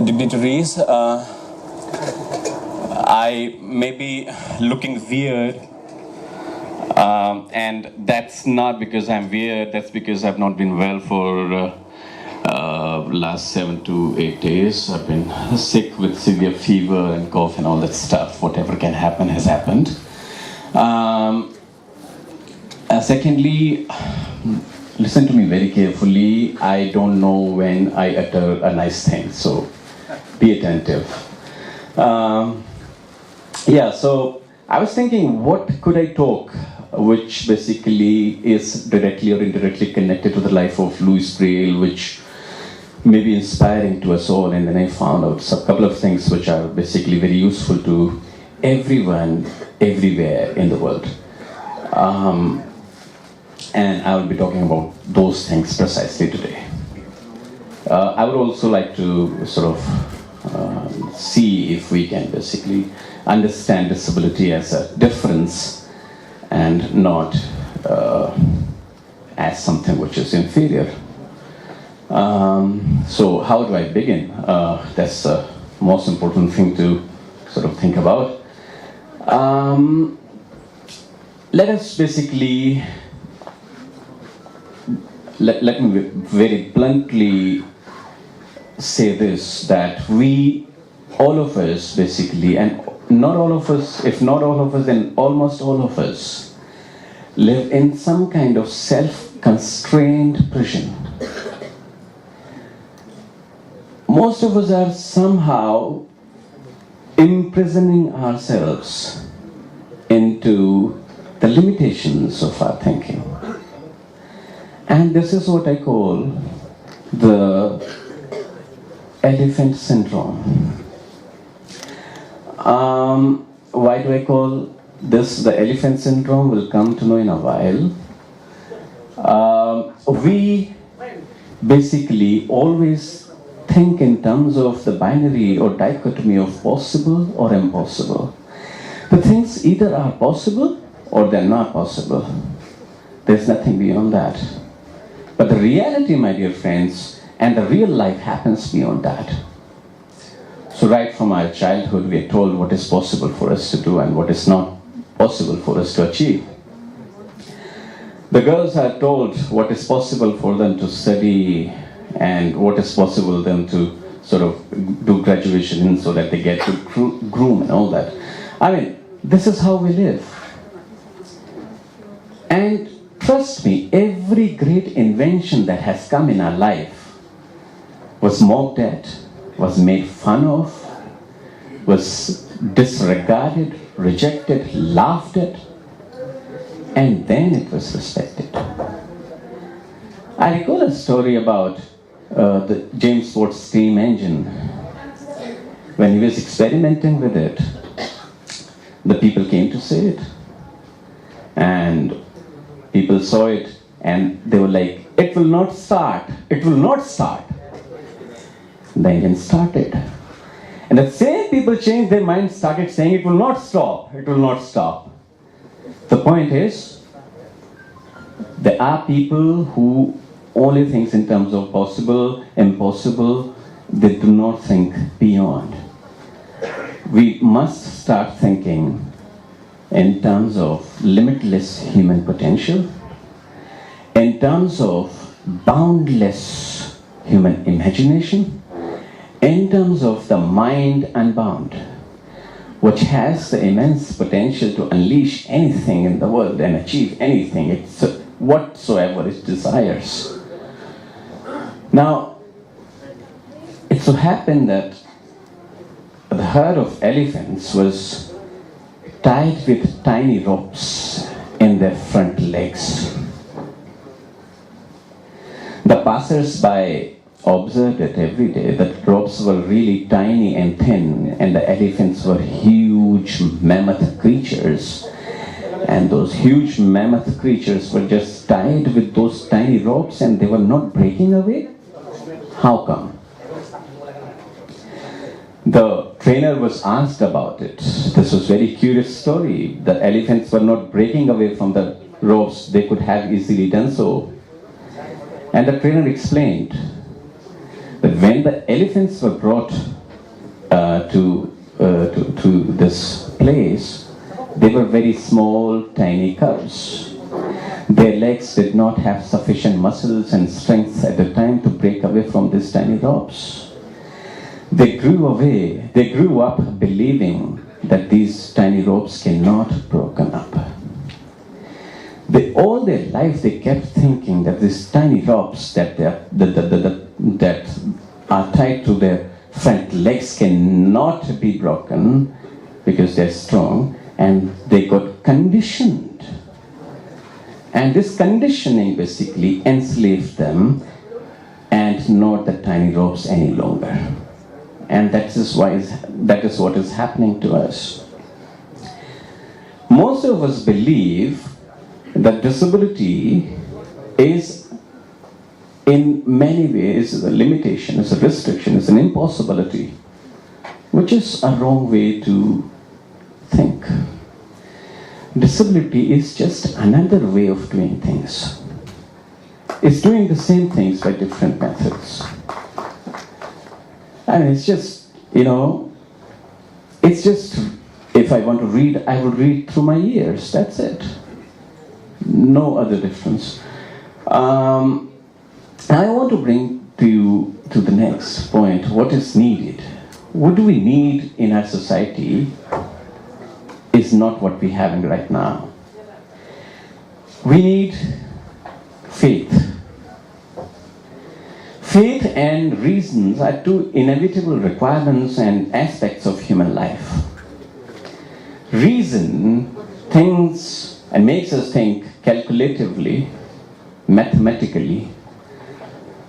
dignitaries. I may be looking weird, and that's not because I'm weird, that's because I've not been well for last 7 to 8 days. I've been sick with severe fever and cough and all that stuff. Whatever can happen has happened. Secondly, listen to me very carefully. I don't know when I utter a nice thing, so be attentive. So I was thinking, what could I talk which basically is directly or indirectly connected to the life of Louis Braille, which may be inspiring to us all. And then I found out a couple of things which are basically very useful to everyone, everywhere in the world. And I will be talking about those things precisely today. I would also like to sort of see if we can basically understand disability as a difference and not as something which is inferior. So how do I begin? That's the most important thing to sort of think about. Let us basically, let me very bluntly say this, that we, all of us basically, and not all of us, if not all of us, then almost all of us, live in some kind of self-constrained prison. Most of us are somehow imprisoning ourselves into the limitations of our thinking. And this is what I call the elephant syndrome. Why do I call this the elephant syndrome? We'll come to know in a while. We basically always think in terms of the binary or dichotomy of possible or impossible. The things either are possible or they're not possible. There's nothing beyond that. But the reality, my dear friends, and the real life happens beyond that. So right from our childhood, we are told what is possible for us to do and what is not possible for us to achieve. The girls are told what is possible for them to study and what is possible them to sort of do graduation in so that they get to groom and all that. I mean, this is how we live. And trust me, every great invention that has come in our life was mocked at, was made fun of, was disregarded, rejected, laughed at, and then it was respected. I recall a story about the James Watt steam engine. When he was experimenting with it, the people came to see it. And people saw it and they were like, it will not start, it will not start. The engine started. And the same people changed their minds, started saying it will not stop, it will not stop. The point is, there are people who only think in terms of possible, impossible, they do not think beyond. We must start thinking in terms of limitless human potential, in terms of boundless human imagination, in terms of the mind unbound, which has the immense potential to unleash anything in the world and achieve anything whatsoever it desires. Now, it so happened that the herd of elephants was tied with tiny ropes in their front legs. The passers-by observed it every day. The ropes were really tiny and thin, and the elephants were huge mammoth creatures. And those huge mammoth creatures were just tied with those tiny ropes and they were not breaking away. How come? The trainer was asked about it. This was a very curious story. The elephants were not breaking away from the ropes. They could have easily done so. And the trainer explained that When the elephants were brought to this place, they were very small, tiny cubs. Their legs did not have sufficient muscles and strength at the time to break away from these tiny ropes. They grew up believing that these tiny ropes cannot be broken up. All their life they kept thinking that these tiny ropes that are tied to their front legs cannot be broken because they're strong, and they got conditioned. And this conditioning basically enslaved them and not the tiny ropes any longer. And that is what is happening to us. Most of us believe that disability is in many ways a limitation, is a restriction, is an impossibility, which is a wrong way to think. Disability is just another way of doing things. It's doing the same things by different methods. And it's just, if I want to read, I will read through my ears, that's it. No other difference. I want to bring you to the next point. What is needed? What do we need in our society is not what we're having right now. We need faith. Faith and reasons are two inevitable requirements and aspects of human life. Reason thinks and makes us think calculatively, mathematically.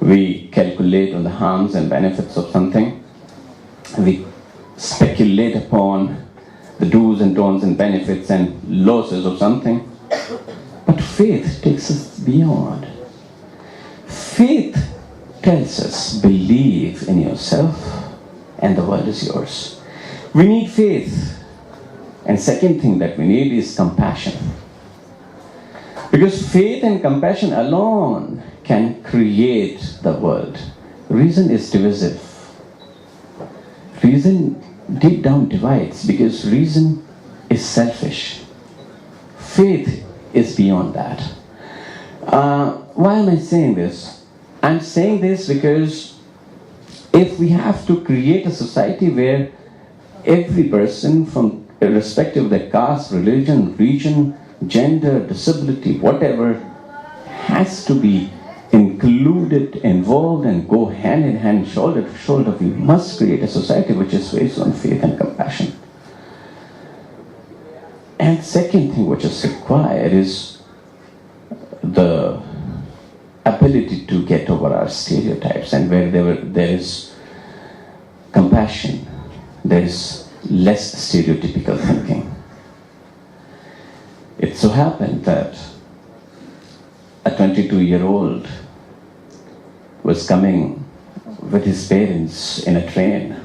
We calculate on the harms and benefits of something. We speculate upon the do's and don'ts and benefits and losses of something. But faith takes us beyond. Faith tells us, believe in yourself and the world is yours. We need faith. And second thing that we need is compassion. Because faith and compassion alone can create the world. Reason is divisive. Reason deep down divides because reason is selfish. Faith is beyond that. Why am I saying this? I'm saying this because if we have to create a society where every person, from irrespective of their caste, religion, region, gender, disability, whatever, has to be included, involved, and go hand in hand, shoulder to shoulder, we must create a society which is based on faith and compassion. And second thing which is required is the ability to get over our stereotypes, and where there is compassion, there is less stereotypical thinking. It so happened that a 22-year-old was coming with his parents in a train.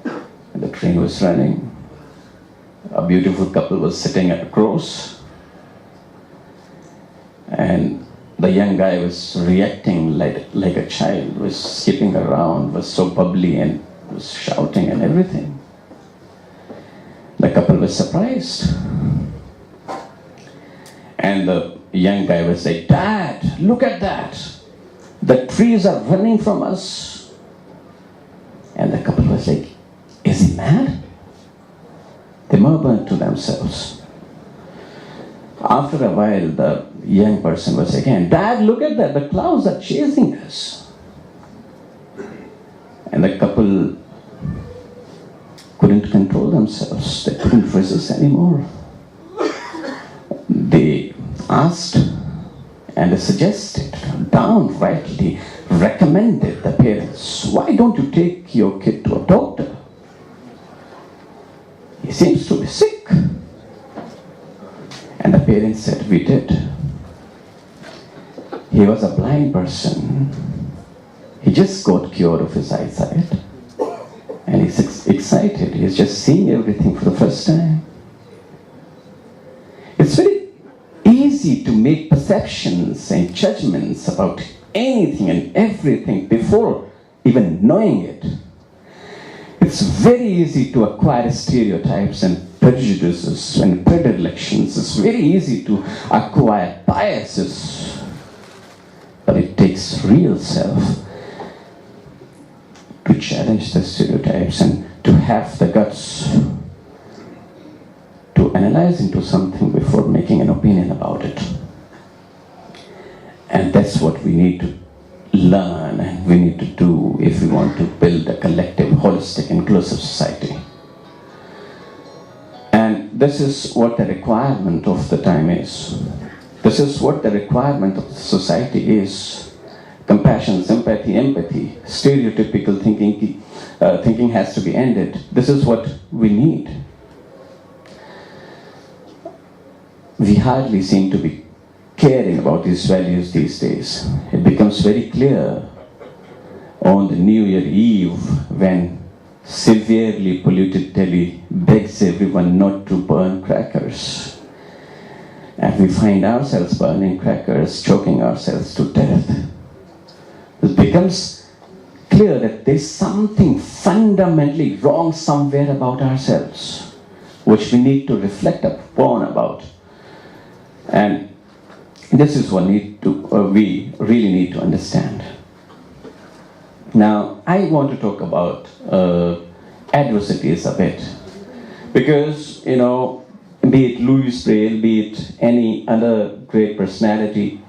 And the train was running. A beautiful couple was sitting across. And the young guy was reacting like a child, was skipping around, was so bubbly and was shouting and everything. The couple was surprised. And the young guy was like, "Dad, look at that. The trees are running from us." And the couple was like, "Is he mad?" They murmured to themselves. After a while, the young person was again, "Dad, look at that. The clouds are chasing us." And the couple couldn't control themselves. They couldn't resist anymore. They asked and they suggested, downrightly recommended the parents, "Why don't you take your kid to a doctor? He seems to be sick." And the parents said, "We did. He was a blind person. He just got cured of his eyesight. And he's excited. He's just seeing everything for the first time." It's very easy to make perceptions and judgments about anything and everything before even knowing it. It's very easy to acquire stereotypes and prejudices and predilections. It's very easy to acquire biases. But it takes real self to challenge the stereotypes and to have the guts to analyze into something before making an opinion about it. And that's what we need to learn and we need to do if we want to build a collective, holistic, inclusive society. And this is what the requirement of the time is. This is what the requirement of the society is. Compassion, sympathy, empathy, stereotypical thinking has to be ended. This is what we need. We hardly seem to be caring about these values these days. It becomes very clear on the New Year Eve when severely polluted Delhi begs everyone not to burn crackers. And we find ourselves burning crackers, choking ourselves to death. It becomes clear that there's something fundamentally wrong somewhere about ourselves, which we need to reflect upon about. And this is what we really need to understand. Now, I want to talk about adversities a bit. Because, be it Louis Braille, be it any other great personality,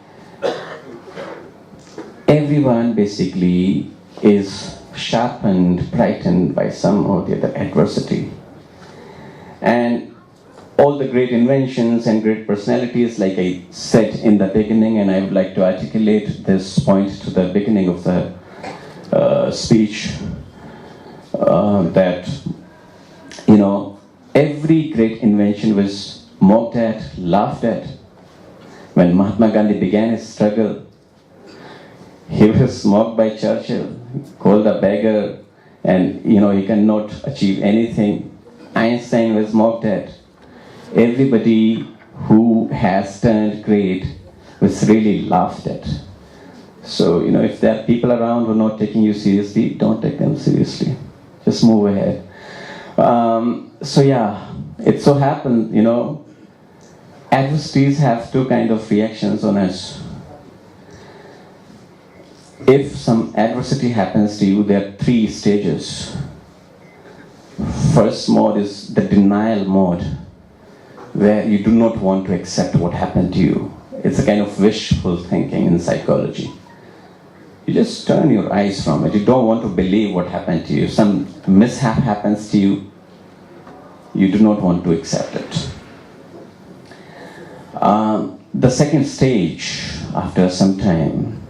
everyone basically is sharpened, brightened by some or the other adversity. And all the great inventions and great personalities, like I said in the beginning, and I would like to articulate this point to the beginning of the speech, that, every great invention was mocked at, laughed at. When Mahatma Gandhi began his struggle, he was mocked by Churchill, called a beggar, and, he cannot achieve anything. Einstein was mocked at. Everybody who has turned great was really laughed at. So, if there are people around who are not taking you seriously, don't take them seriously. Just move ahead. It so happened, adversities have two kind of reactions on us. If some adversity happens to you, there are three stages. First mode is the denial mode, where you do not want to accept what happened to you. It's a kind of wishful thinking in psychology. You just turn your eyes from it. You don't want to believe what happened to you. Some mishap happens to you. You do not want to accept it. The second stage, after some time,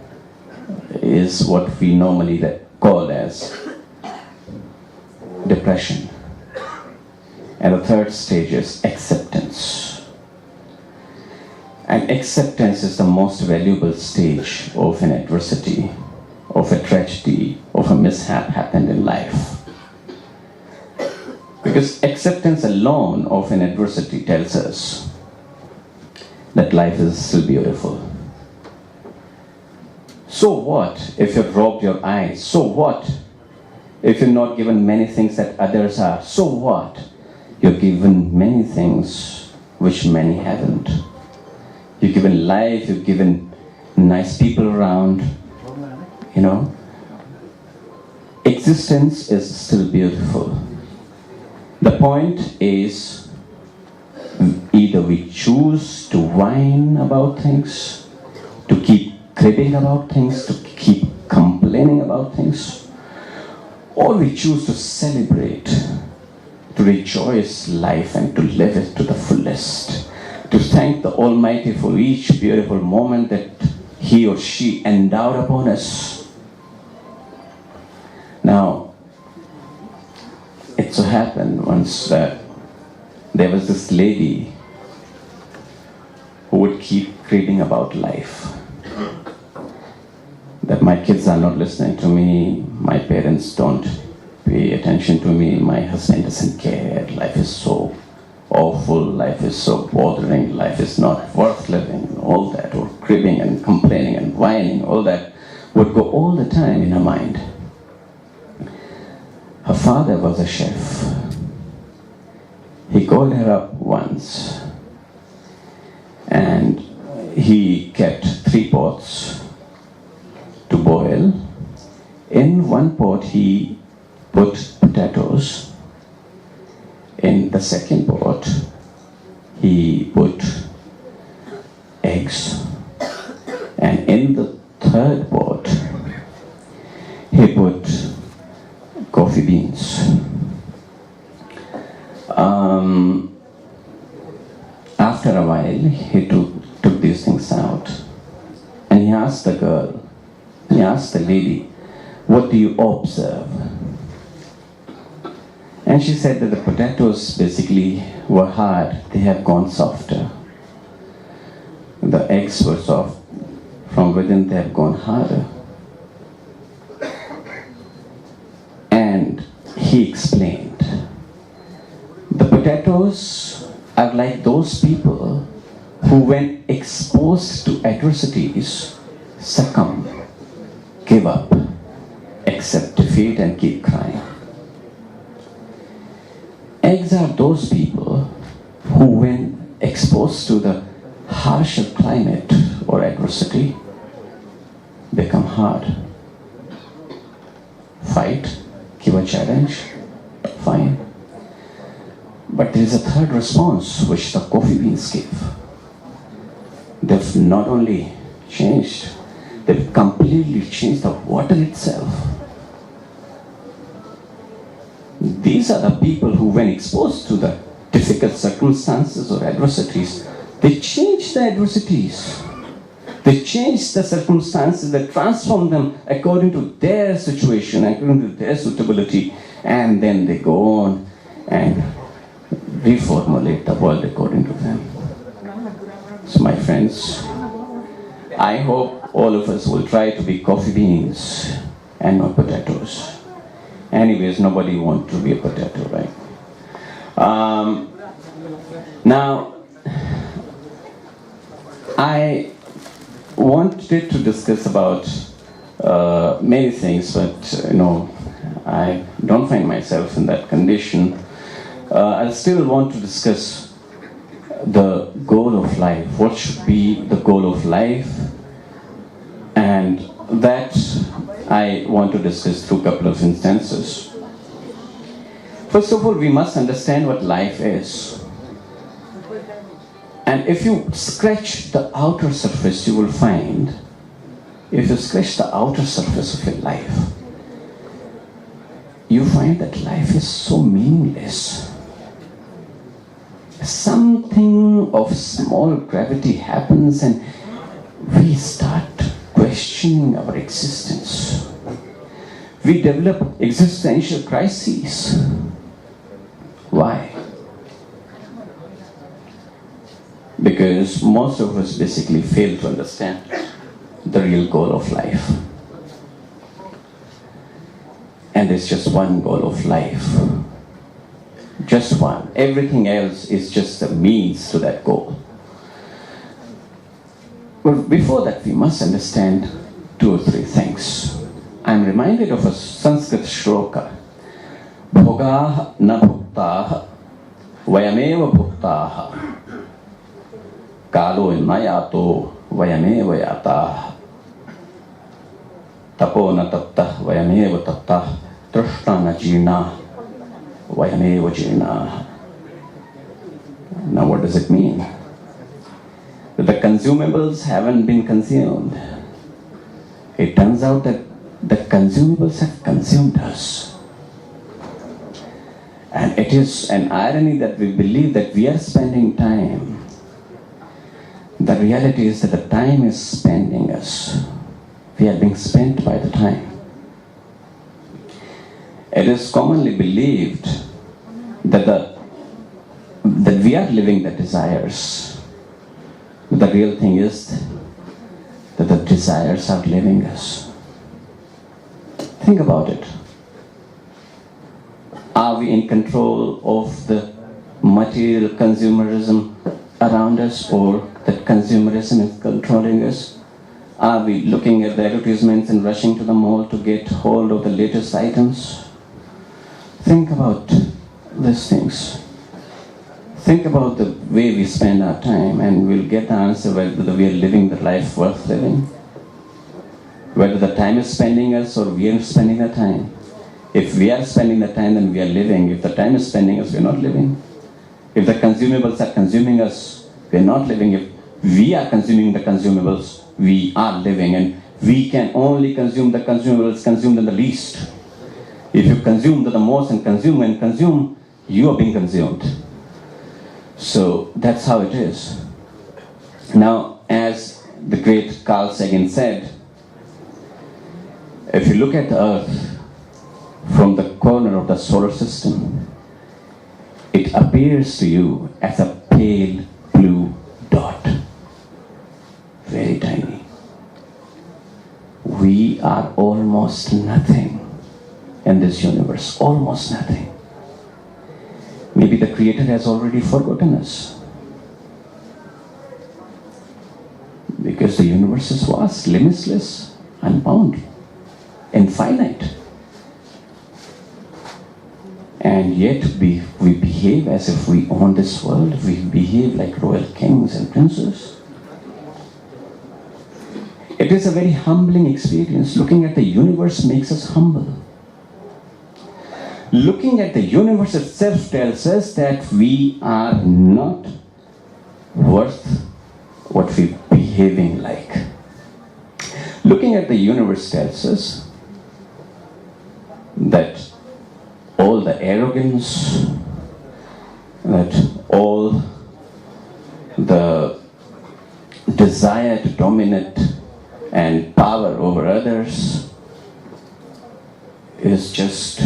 is what we normally call as depression. And the third stage is acceptance. And acceptance is the most valuable stage of an adversity, of a tragedy, of a mishap happened in life. Because acceptance alone of an adversity tells us that life is still beautiful. So what if you've robbed your eyes? So what if you're not given many things that others are? So what? You're given many things which many haven't. You're given life, you're given nice people around, Existence is still beautiful. The point is, either we choose to whine about things, to keep cribbing about things, to keep complaining about things, or we choose to celebrate, to rejoice life and to live it to the fullest, to thank the Almighty for each beautiful moment that He or she endowed upon us. Now, it so happened once that there was this lady who would keep cribbing about life. That my kids are not listening to me, my parents don't pay attention to me, my husband doesn't care, life is so awful, life is so bothering, life is not worth living, all that, or cribbing and complaining and whining, all that. would go all the time in her mind. Her father was a chef. He called her up once and he kept 3 pots to boil. In one pot he put potatoes. In the second pot he put eggs. And in the third pot he put coffee beans. After a while, he took these things out and he asked the lady, what do you observe? And she said that the potatoes basically were hard, they have gone softer. The eggs were soft, from within they have gone harder. And he explained, the potatoes are like those people who, when exposed to adversities, succumb, give up, accept defeat and keep crying. Eggs are those people who, when exposed to the harsher climate or adversity, become hard. Fight, give a challenge, fine. But there is a third response which the coffee beans give. They've not only changed, they've completely changed the water itself. These are the people who, when exposed to the difficult circumstances or adversities, they change the adversities. They change the circumstances, they transform them according to their situation, according to their suitability, and then they go on and reformulate the world according to them. So my friends, I hope all of us will try to be coffee beans and not potatoes. Anyways, nobody wants to be a potato, right? Now, I wanted to discuss about many things, but I don't find myself in that condition. I still want to discuss the goal of life. What should be the goal of life? And that I want to discuss through a couple of instances. First of all, we must understand what life is. And if you scratch the outer surface, you will find, if you scratch the outer surface of your life, you find that life is so meaningless. Something of small gravity happens and we start questioning our existence. We develop existential crises. Why? Because most of us basically fail to understand the real goal of life. And there's just one goal of life. Just one. Everything else is just a means to that goal. But before that, we must understand 2 or 3 things. I'm reminded of a Sanskrit shloka. Bhogaha na bhuktaha vayameva bhuktaha kalo nayato vayameva yataha tapo na taptah vayameva taptah trishna na jirna vayameva jirna. Now what does it mean? That the consumables haven't been consumed. It turns out that the consumables have consumed us. And it is an irony that we believe that we are spending time. The reality is that the time is spending us. We are being spent by the time. It is commonly believed that we are living the desires. The real thing is that the desires are living us. Think about it. Are we in control of the material consumerism around us, or that consumerism is controlling us? Are we looking at the advertisements and rushing to the mall to get hold of the latest items? Think about these things. Think about the way we spend our time, and we'll get the answer whether we are living the life worth living. Whether the time is spending us or we are spending the time. If we are spending the time, then we are living. If the time is spending us, we are not living. If the consumables are consuming us, we are not living. If we are consuming the consumables, we are living. And we can only consume the consumables consumed in the least. If you consume the most and consume, you are being consumed. So that's how it is. Now, as the great Carl Sagan said, if you look at the Earth from the corner of the solar system, it appears to you as a pale blue dot. Very tiny. We are almost nothing in this universe. Almost nothing. Maybe the Creator has already forgotten us. Because the universe is vast, limitless, unbound, infinite. And yet we behave as if we own this world. We behave like royal kings and princes. It is a very humbling experience. Looking at the universe makes us humble. Looking at the universe itself tells us that we are not worth what we're behaving like. Looking at the universe tells us that all the arrogance, that all the desire to dominate and power over others is just